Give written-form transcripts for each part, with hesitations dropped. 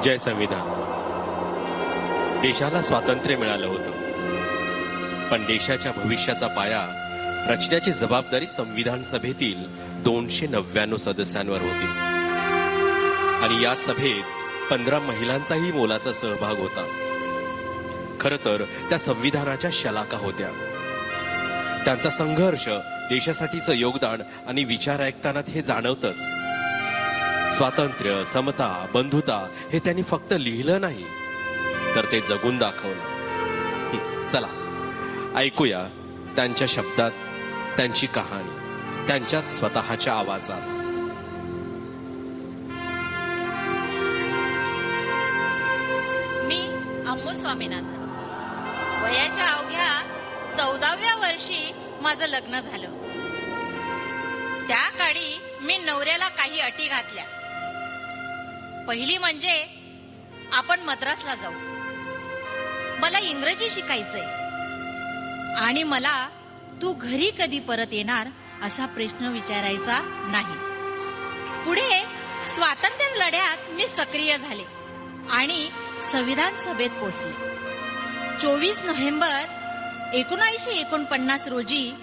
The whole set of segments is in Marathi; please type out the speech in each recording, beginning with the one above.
जय संविधान. देशाला स्वातंत्र्य मिळालं होतं, पण देशाच्या भविष्याचा पाया रचण्याची जबाबदारी संविधान सभेतील 299 सदस्यांवर होती. आणि या सभेत 15 महिलांचाही मोलाचा सहभाग होता. खरं तर त्या संविधानाच्या शलाका होत्या. त्यांचा संघर्ष, देशासाठीचं योगदान आणि विचार ऐकताना हे जाणवतच. स्वातंत्र्य, समता, बंधुता हे त्यांनी फक्त लिहिलं नाही, तर ते जगून दाखवलं. चला ऐकूया त्यांच्या शब्दात त्यांची कहाणी, त्यांच्यात स्वतःच्या आवाजात. मी अम्मू स्वामीनाथन. वयाच्या अवघ्या 14व्या वर्षी माझं लग्न झालं. त्या काळी मी नवऱ्याला काही अटी घातल्या. पहिली म्हणजे आपण मद्रासला जाऊ, मला इंग्रजी शिकायचंय, आणि मला तू घरी कधी परत येणार असा प्रश्न विचारायचा नाही. पुढे स्वातंत्र्य लढ्यात मी सक्रिय झाले आणि संविधान सभेत पोहोचले. 24 नोव्हेंबर 1949 रोजी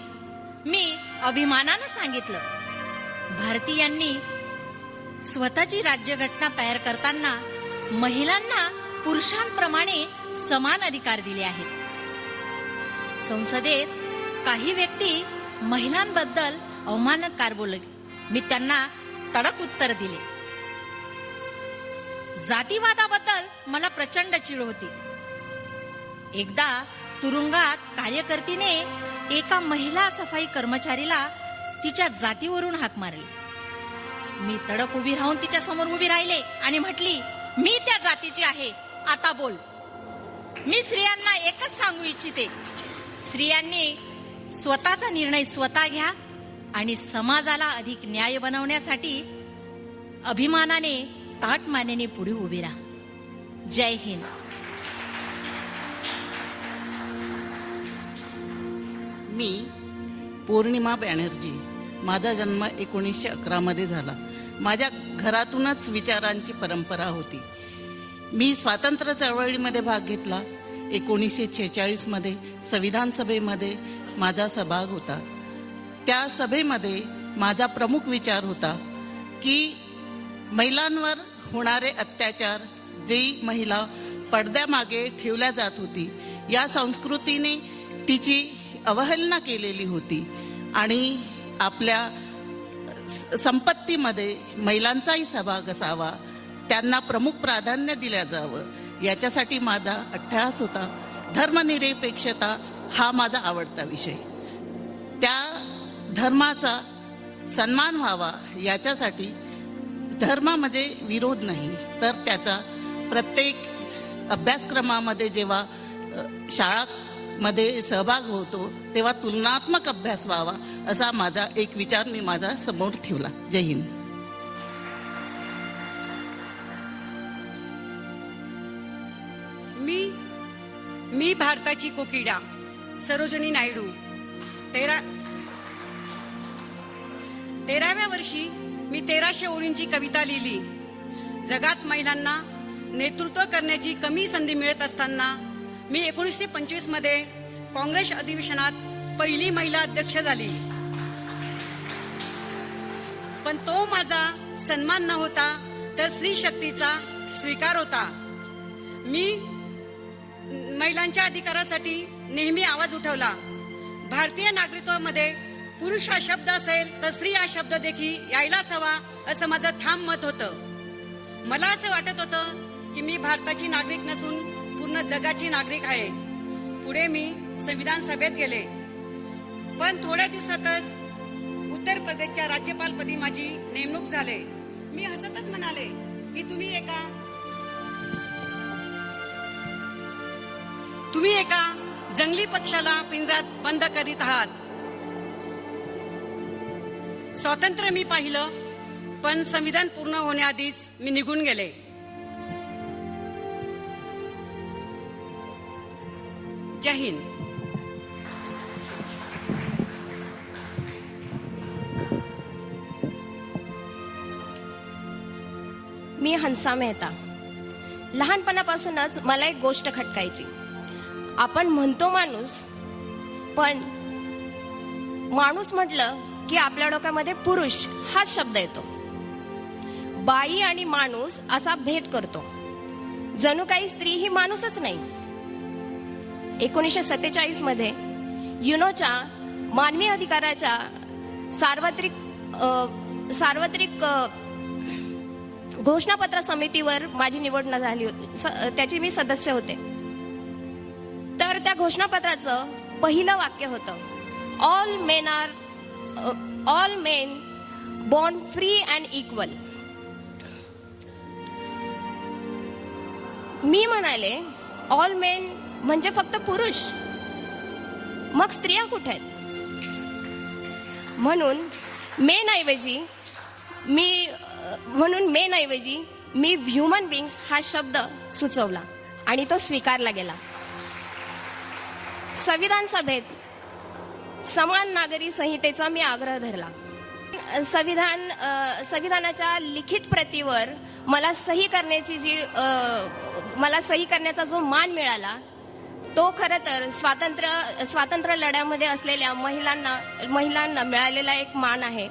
मी अभिमानानं सांगितलं, भारतीयांनी स्वतःची राज्यघटना तयार करताना महिलांना पुरुषांप्रमाणे समान अधिकार दिले आहेत. संसदेत काही व्यक्ती महिलांबद्दल अवमानकार बोलले. मी त्यांना तडक उत्तर दिले. जातीवादाबद्दल मला प्रचंड चिड होती. एकदा तुरुंगात कार्यकर्तीने एका महिला सफाई कर्मचारीला तिच्या जातीवरून हाक मारली. मी तडक उभी राहून तिच्या समोर उभी राहिले आणि म्हटली, मी त्या जातीची आहे, आता बोल. मी स्त्रियांना एकच सांगू इच्छिते, स्त्रियांनी स्वतःचा निर्णय स्वतः घ्या आणि समाजाला अधिक न्याय बनवण्यासाठी अभिमानाने, ताठमानेने पुढे उभी राहा. जय हिंद. मी पौर्णिमा बॅनर्जी. माझा जन्म 1911 मध्ये झाला. माझ्या घरातूनच विचारांची परंपरा होती. मी स्वातंत्र्य चळवळीमध्ये भाग घेतला. 1946 मध्ये संविधान सभेमध्ये माझा सहभाग होता. त्या सभेमध्ये माझा प्रमुख विचार होता की महिलांवर होणारे अत्याचार, जी महिला पडद्यामागे ठेवल्या जात होती, या संस्कृतीने तिची अवहेलना केलेली होती आणि आपल्या संपत्तीमध्ये महिलांचाही सहभाग असावा, त्यांना प्रमुख प्राधान्य दिलं जावं, याच्यासाठी माझा अट्टहास होता. धर्मनिरपेक्षता हा माझा आवडता विषय. त्या धर्माचा सन्मान व्हावा याच्यासाठी धर्मामध्ये विरोध नाही, तर त्याचा प्रत्येक अभ्यासक्रमामध्ये जेव्हा शाळामध्ये सहभाग होतो तेव्हा तुलनात्मक अभ्यास व्हावा असा माझा एक विचार मी माझा समोर ठेवला. जय हिंद. मी भारताची कोकिळा सरोजिनी नायडू. 13व्या वर्षी मी 1300 ओळींची कविता लिहिली. जगात महिलांना नेतृत्व करण्याची कमी संधी मिळत असताना मी 1925 मध्ये काँग्रेस अधिवेशनात पहिली महिला अध्यक्ष झाली. पण तो माझा सन्मान न होता, तर स्त्री शक्तीचा स्वीकार होता. मी महिलांच्या अधिकारासाठी नेहमी आवाज उठवला. भारतीय नागरिकत्वामध्ये पुरुष हा शब्द असेल तर स्त्री हा शब्द देखील यायलाच हवा, असं माझं ठाम मत होतं. मला असं वाटत होतं की मी भारताची नागरिक नसून पूर्ण जगाची नागरिक आहे. पुढे मी संविधान सभेत गेले, पण थोड्या दिवसातच उत्तर प्रदेशच्या राज्यपालपदी माझी नेमणूक झाली. मी हसतच म्हणाले की तुम्ही एका जंगली पक्षाला पिंजऱ्यात बंद करीत आहात. स्वातंत्र्य मी पाहिलं, पण संविधान पूर्ण होण्याआधीच मी निघून गेले. जय हिंद. मी हंसा मेहता. लहानपणापासूनच मला एक गोष्ट खटकायची. आपण म्हणतो माणूस, पण माणूस म्हटलं की आपल्या डोक्यामध्ये पुरुष हाच शब्द येतो. बाई आणि माणूस असा भेद करतो, जणू काही स्त्री ही माणूसच नाही. 1947 मध्ये युनोच्या मानवी अधिकाराच्या सार्वत्रिक घोषणापत्र समितीवर माझी निवड झाली होती. त्याची मी सदस्य होते. तर त्या घोषणापत्राचं पहिलं वाक्य होतं, all men born free and equal. मी म्हणाले, ऑल मेन म्हणजे फक्त पुरुष, मग स्त्रिया कुठे आहेत? म्हणून मेन ऐवजी मी ह्युमन बिंग्स हा शब्द सुचवला आणि तो स्वीकारला गेला. संविधान सभेत समान नागरी संहितेचा मी आग्रह धरला. संविधानाच्या लिखित प्रतीवर मला सही करण्याचा जो मान मिळाला, तो खरं तर स्वातंत्र्य लढ्यामध्ये असलेल्या महिलांना मिळालेला एक मान आहे.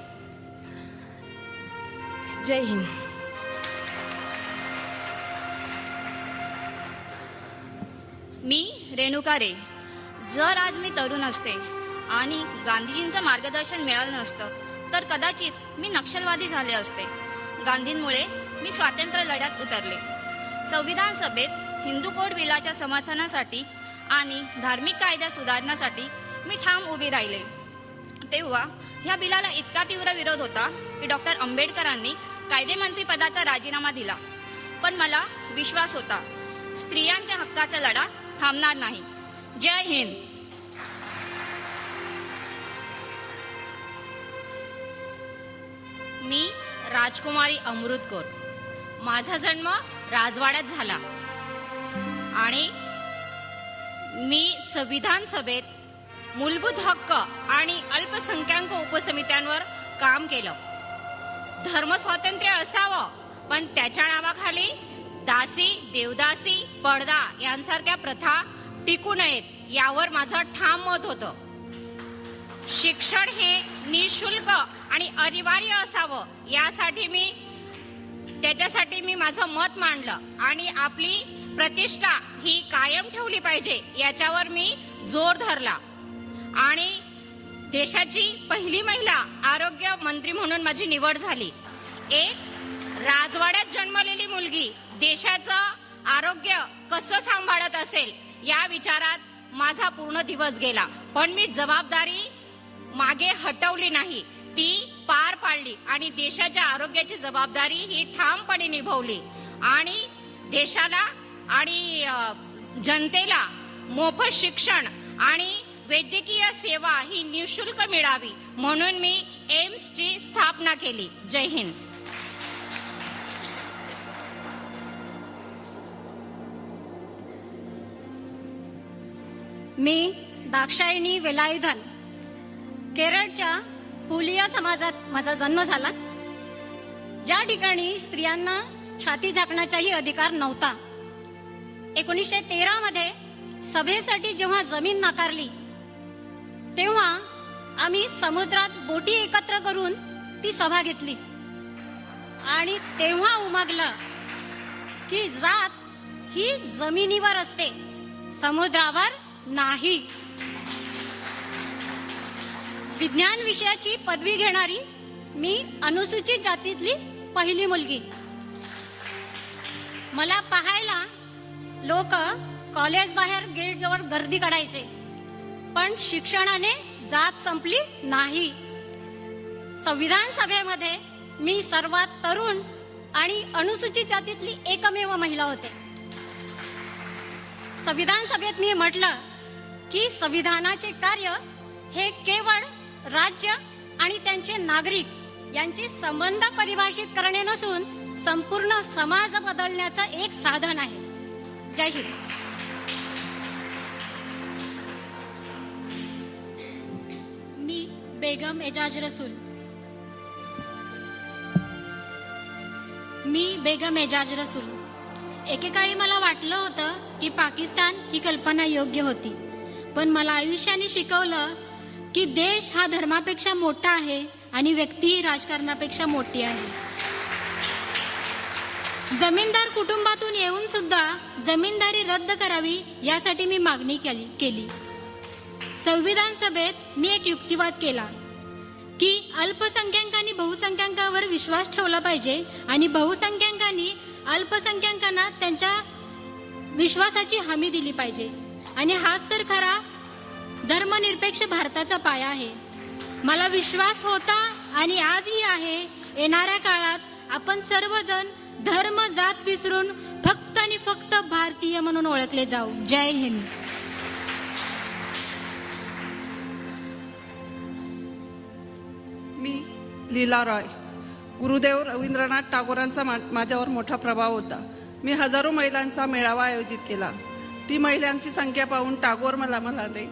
जय हिंद. मी रेणुका रे. जर आज मी तरुण असते आणि गांधीजींचं मार्गदर्शन मिळालं नसतं तर कदाचित मी नक्षलवादी झाले असते. गांधींमुळे मी स्वातंत्र्य लढ्यात उतरले. संविधान सभेत हिंदू कोड बिलाच्या समर्थनासाठी आणि धार्मिक कायद्या सुधारण्यासाठी मी ठाम उभी राहिले. तेव्हा ह्या बिलाला इतका तीव्र विरोध होता की डॉक्टर आंबेडकरांनी कायदेमंत्री पदाचा राजीनामा दिला. पण मला विश्वास होता, स्त्रियांच्या हक्काचा लढा थांबणार नाही. जय हिंद. मी राजकुमारी अमृत कौर. माझा जन्म राजवाड्यात झाला आणि मी संविधान सभेत मूलभूत हक्क आणि अल्पसंख्याक उपसमित्यांवर काम केलं. धर्म स्वातंत्र्य असावं, पण त्याच्या नावाखाली दासी, देवदासी, पडदा यांसारख्या प्रथा टिकू नयेत, यावर माझं ठाम मत होतं. शिक्षण हे निशुल्क आणि अनिवार्य असावं, त्याच्यासाठी मी माझं मत मांडलं आणि आपली प्रतिष्ठा ही कायम ठेवली पाहिजे याच्यावर मी जोर धरला. आणि देशाची पहिली महिला आरोग्य मंत्री म्हणून माझी निवड झाली. एक राजवाड्यात जन्मलेली मुलगी देशाचं आरोग्य कसं सांभाळत असेल या विचारात माझा पूर्ण दिवस गेला. पण मी जबाबदारी मागे हटवली नाही, ती पार पाडली आणि देशाच्या आरोग्याची जबाबदारी ही ठामपणे निभावली. आणि देशाला आणि जनतेला मोफत शिक्षण आणि वैद्यकीय सेवा ही निशुल्क मिळावी म्हणून मी एम्सची स्थापना केली. जय हिंद. मी दाक्षायणी वेलायुधन. केरळच्या पुलिया समाजात माझा जन्म झाला, ज्या ठिकाणी स्त्रियांना छाती झाकण्याचाही अधिकार नव्हता. 1913 मध्ये सभेसाठी जेव्हा जमीन नाकारली तेव्हा आम्ही समुद्रात बोटी एकत्र करून ती सभा घेतली आणि तेव्हा उमगलं की जात ही जमिनीवर असते, समुद्रावर नाही. विज्ञान विषयाची पदवी घेणारी मी अनुसूचित जातीतली पहिली मुलगी. मला पाहायला लोक कॉलेज बाहेर गेट जवळ गर्दी काढायचे, पण शिक्षणाने जात संपली नाही. संविधान सभेमध्ये मी सर्वात तरुण आणि अनुसूचित जातीतली एकमेव महिला होते. संविधान सभेत मी म्हटलं की संविधानाचे कार्य हे केवळ राज्य आणि त्यांचे नागरिक यांचे संबंध परिभाषित करणे नसून संपूर्ण समाज बदलण्याचं एक साधन आहे. जय हिंद. मी बेगम एजाज रसूल. एकेकाळी मला वाटलं होतं की पाकिस्तान ही कल्पना योग्य होती, पण मला आयुष्याने शिकवलं की देश हा धर्मापेक्षा मोठा आहे आणि व्यक्ती ही राजकारणापेक्षा मोठी आहे. जमीनदार कुटुंबातून येऊन सुद्धा जमीनदारी रद्द करावी यासाठी मी मागणी केली. संविधान सभेत मी एक युक्तिवाद केला की अल्पसंख्याकांनी बहुसंख्याकांवर विश्वास ठेवला पाहिजे आणि बहुसंख्याकांनी अल्पसंख्याकांना त्यांच्या विश्वासाची हमी दिली पाहिजे, आणि हाच तर खरा धर्मनिरपेक्ष भारताचा पाया आहे. मला विश्वास होता आणि आजही आहे, येणाऱ्या काळात आपण सर्वजण धर्म जात विसरून फक्त आणि फक्त भारतीय म्हणून ओळखले जाऊ. जय हिंद. मी लीला रॉय. गुरुदेव रवींद्रनाथ टागोरांचा माझ्यावर मोठा प्रभाव होता. मी हजारो महिलांचा मेळावा आयोजित केला. ती महिलांची संख्या पाहून टागोर मला म्हणाले,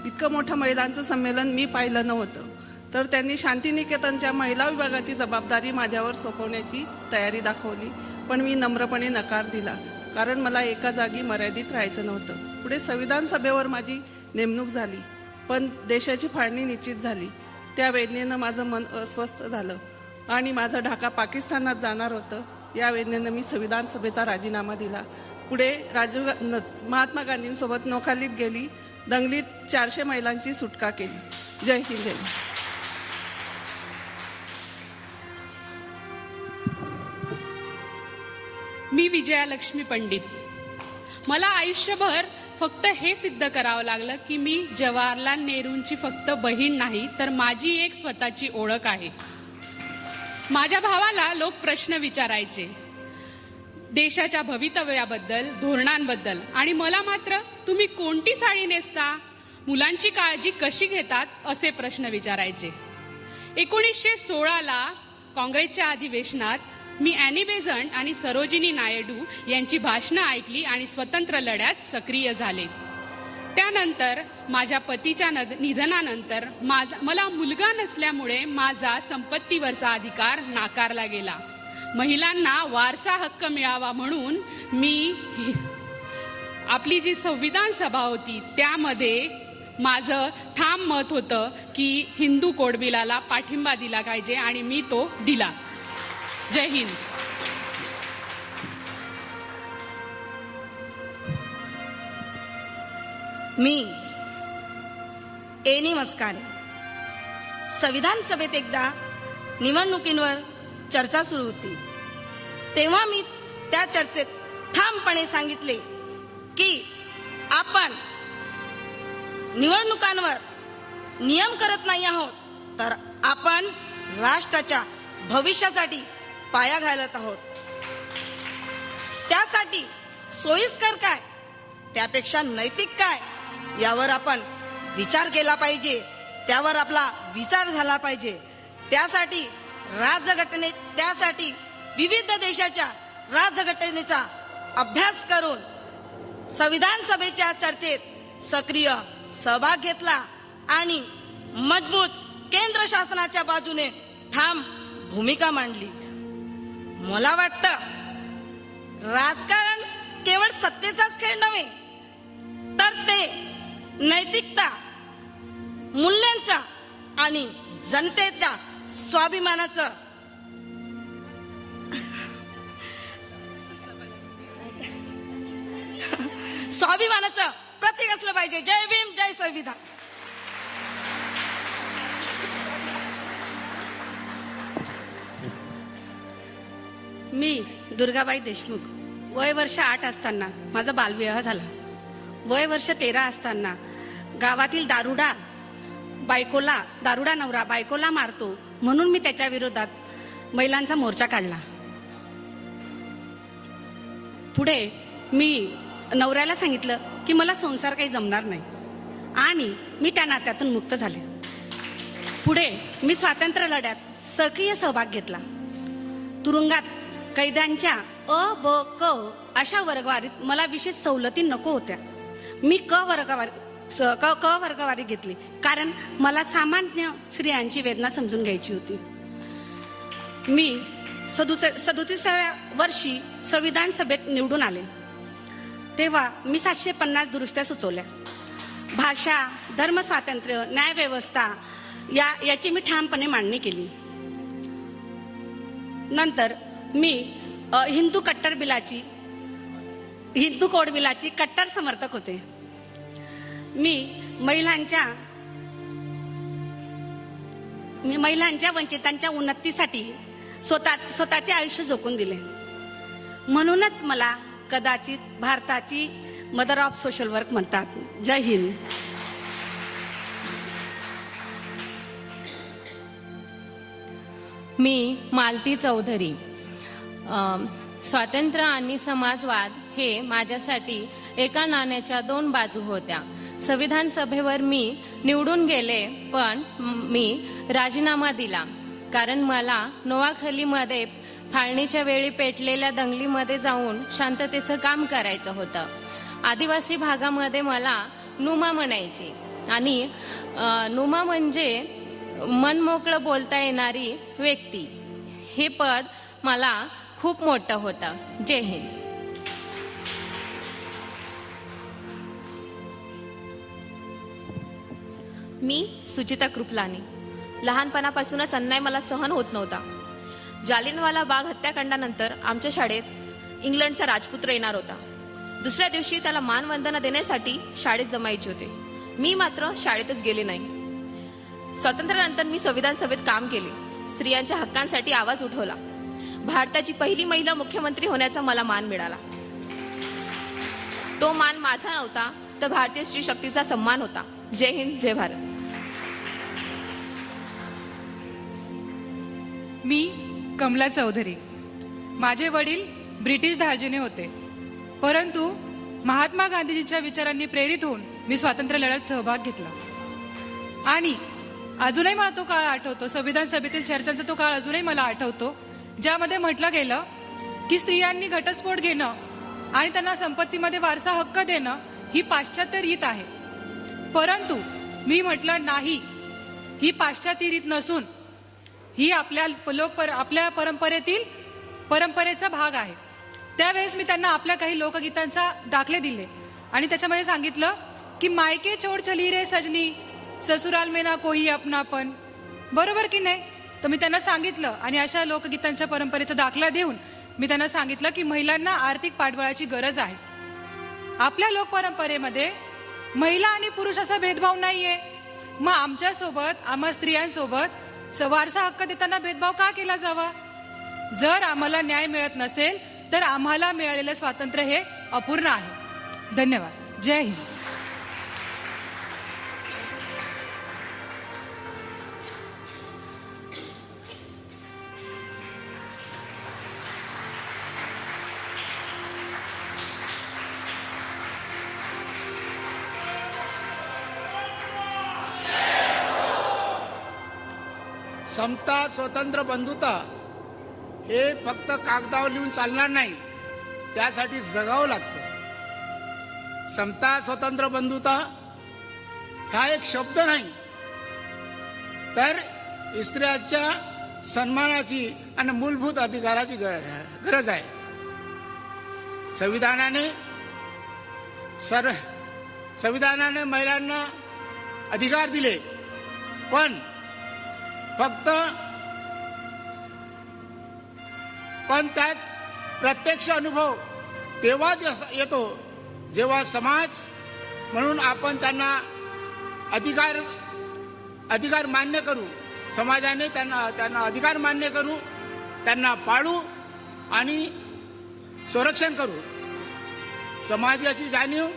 इतकं मोठं महिलांचं संमेलन मी पाहिलं नव्हतं. तर त्यांनी शांतिनिकेतनच्या महिला विभागाची जबाबदारी माझ्यावर सोपवण्याची तयारी दाखवली, पण मी नम्रपणे नकार दिला, कारण मला एका जागी मर्यादित राहायचं नव्हतं. पुढे संविधान सभेवर माझी नेमणूक झाली, पण देशाची फाळणी निश्चित झाली. त्या वेदनेनं माझं मन अस्वस्थ झालं आणि माझं ढाका पाकिस्तानात जाणार होतं. या वेदनेनं मी संविधान सभेचा राजीनामा दिला. पुढे महात्मा गांधींसोबत नौखालीत गेली. दंगलीत 400 महिलांची सुटका केली. जय हिंद. जय हिंद. मी विजयालक्ष्मी पंडित. मला आयुष्यभर फक्त हे सिद्ध करावं लागलं की मी जवाहरलाल नेहरूंची फक्त बहीण नाही, तर माझी एक स्वतःची ओळख आहे. माझ्या भावाला लोक प्रश्न विचारायचे देशाच्या भवितव्याबद्दल, धोरणांबद्दल, आणि मला मात्र तुम्ही कोणती साडी नेसता, मुलांची काळजी कशी घेतात, असे प्रश्न विचारायचे. 1916ला काँग्रेसच्या अधिवेशनात मी ॲनी बेझंट आणि सरोजिनी नायडू यांची भाषणं ऐकली आणि स्वतंत्र लढ्यात सक्रिय झाले. त्यानंतर माझ्या पतीच्या निधनानंतर मला मुलगा नसल्यामुळे माझा संपत्तीवरचा अधिकार नाकारला गेला. महिलांना वारसा हक्क मिळावा म्हणून मी आपली जी संविधान सभा होती त्यामध्ये माझं ठाम मत होतं की हिंदू कोड बिलाला पाठिंबा दिला पाहिजे, आणि मी तो दिला. जय हिंद. मी एनी मस्कारे. संविधान सभेत एकदा निवडणुकींवर चर्चा सुरू होती, तेव्हा मी त्या चर्चेत ठामपणे सांगितले की आपण निवडणुकांवर नियम करत नाही आहोत, तर आपण राष्ट्राच्या भविष्यासाठी पाया घालत आहोत. त्यासाठी सोयीस्कर काय, त्यापेक्षा नैतिक काय, यावर आपण विचार केला पाहिजे, त्यावर आपला विचार झाला पाहिजे. त्यासाठी विविध देशाच्या राज्यघटनेचा अभ्यास करून संविधान सभेच्या चर्चेत सक्रिय सहभाग घेतला आणि मजबूत केंद्र शासनाच्या बाजूने ठाम भूमिका मांडली. मला वाटतं राजकारण केवळ सत्तेचाच खेळ नव्हे, तर ते नैतिकता, मूल्यांचा आणि जनतेच्या स्वाभिमानाचं प्रतीक असलं पाहिजे. जय भीम, जय संविधान. मी दुर्गाबाई देशमुख. वय वर्ष 8 असताना माझा बालविवाह झाला. वय वर्ष 13 असताना गावातील दारुडा नवरा बायकोला मारतो म्हणून मी त्याच्या विरोधात महिलांचा मोर्चा काढला. पुढे मी नवऱ्याला सांगितलं की मला संसार काही जमणार नाही आणि मी त्या नात्यातून मुक्त झाले. पुढे मी स्वातंत्र्य लढ्यात सक्रिय सहभाग घेतला. तुरुंगात कैद्यांच्या अ, ब, क अशा वर्गवारीत मला विशेष सवलती नको होत्या. मी क वर्गवारी घेतली, कारण मला सामान्य स्त्रियांची वेदना समजून घ्यायची होती. मी 37व्या वर्षी संविधान सभेत निवडून आले तेव्हा मी 750 दुरुस्त्या सुचवल्या. भाषा, धर्म स्वातंत्र्य, न्यायव्यवस्था याची मी ठामपणे मांडणी केली. नंतर मी हिंदू कोड बिलाची कट्टर समर्थक होते. मी महिलांच्या वंचितांच्या उन्नतीसाठी स्वतःचे आयुष्य झोकून दिले. म्हणूनच मला कदाचित भारताची मदर ऑफ सोशल वर्क म्हणतात. जय हिंद. मी मालती चौधरी. स्वातंत्र्य आणि समाजवाद हे माझ्यासाठी एका नाण्याच्या 2 बाजू होत्या. संविधान सभेवर मी निवडून गेले, पण मी राजीनामा दिला कारण मला नोआखलीमध्ये फाळणीच्या वेळी पेटलेल्या दंगलीमध्ये जाऊन शांततेचं काम करायचं होतं. आदिवासी भागामध्ये मला नुमा म्हणायची आणि नुमा म्हणजे मनमोकळं बोलता येणारी व्यक्ती. हे पद मला खूप मोठं होतं. जय हिंद. मी सुचिता कृपलानी. लहानपणापासूनच अन्याय मला सहन होत नव्हता. जालियनवाला बाग हत्याकांडानंतर आमच्या शाळेत इंग्लंडचा राजपुत्र येणार होता. दुसऱ्या दिवशी त्याला मानवंदना देण्यासाठी शाळेत जमायचे होते. मी मात्र शाळेतच गेले नाही. स्वातंत्र्यानंतर मी संविधान सभेत काम केले. स्त्रियांच्या हक्कांसाठी आवाज उठवला. भारताची पहिली महिला मुख्यमंत्री होण्याचा मला मान मिळाला. तो मान माझा नव्हता, तर भारतीय स्त्री शक्तीचा सन्मान होता. जय हिंद, जय भारत. मी कमला चौधरी. माझे वडील ब्रिटिश धार्जिणे होते, परंतु महात्मा गांधीजींच्या विचारांनी प्रेरित होऊन मी स्वातंत्र्य लढ्यात सहभाग घेतला. आणि अजूनही मला तो काळ आठवतो. संविधान सभेतील चर्चांचा तो काळ अजूनही मला आठवतो, ज्यामध्ये म्हटलं गेलं की स्त्रियांनी घटस्फोट घेणं आणि त्यांना संपत्तीमध्ये वारसा हक्क देणं ही पाश्चात्य रीत आहे. परंतु मी म्हटलं नाही, ही पाश्चात्य रीत नसून ही आपल्या परंपरेचा भाग आहे. त्यावेळेस मी त्यांना आपल्या काही लोकगीतांचा दाखले दिले आणि त्याच्यामध्ये सांगितलं की मायके छोड चली रे सजनी, ससुराल में ना कोई अपनापन. बरोबर की नाही? तर मी त्यांना सांगितलं आणि अशा लोकगीतांच्या परंपरेचा दाखला देऊन मी त्यांना सांगितलं की महिलांना आर्थिक पाठबळाची गरज आहे. आपल्या लोकपरंपरेमध्ये महिला आणि पुरुष असा भेदभाव नाहीये. मग आम्हा स्त्रियांसोबत वारसा हक्क देताना भेदभाव का केला जावा? जर आम्हाला न्याय मिळत नसेल तर आम्हाला मिळालेलं स्वातंत्र्य हे अपूर्ण आहे. धन्यवाद. जय हिंद. समता, स्वतंत्र, बंधुता हे फक्त कागदावर लिहून चालणार नाही, त्यासाठी जगावं लागतं. समता, स्वतंत्र, बंधुता हा एक शब्द नाही, तर स्त्रियांच्या सन्मानाची आणि मूलभूत अधिकाराची गरज आहे. संविधानाने महिलांना अधिकार दिले, पण त्यात प्रत्यक्ष अनुभव तेव्हाच येतो जेव्हा समाज म्हणून आपण त्यांना अधिकार मान्य करू. समाजाने त्यांना अधिकार मान्य करू, त्यांना पाळू आणि संरक्षण करू. समाजाची जाणीव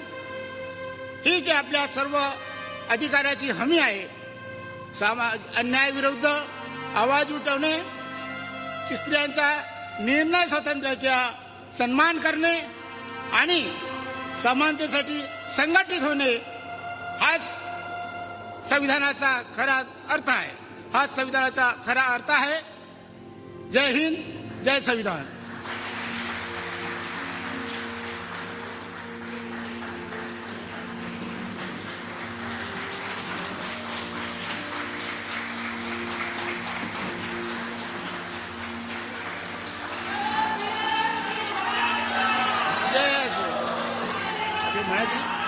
ही जी आपल्या सर्व अधिकाराची हमी आहे. अन्यायाविरुद्ध आवाज उठवणे, स्त्रियांचा निर्णय स्वातंत्र्याचा सन्मान करणे आणि समानतेसाठी संघटित होणे हाच संविधानाचा खरा अर्थ आहे. हाच संविधानाचा खरा अर्थ आहे. जय हिंद, जय संविधान. म्हणायचं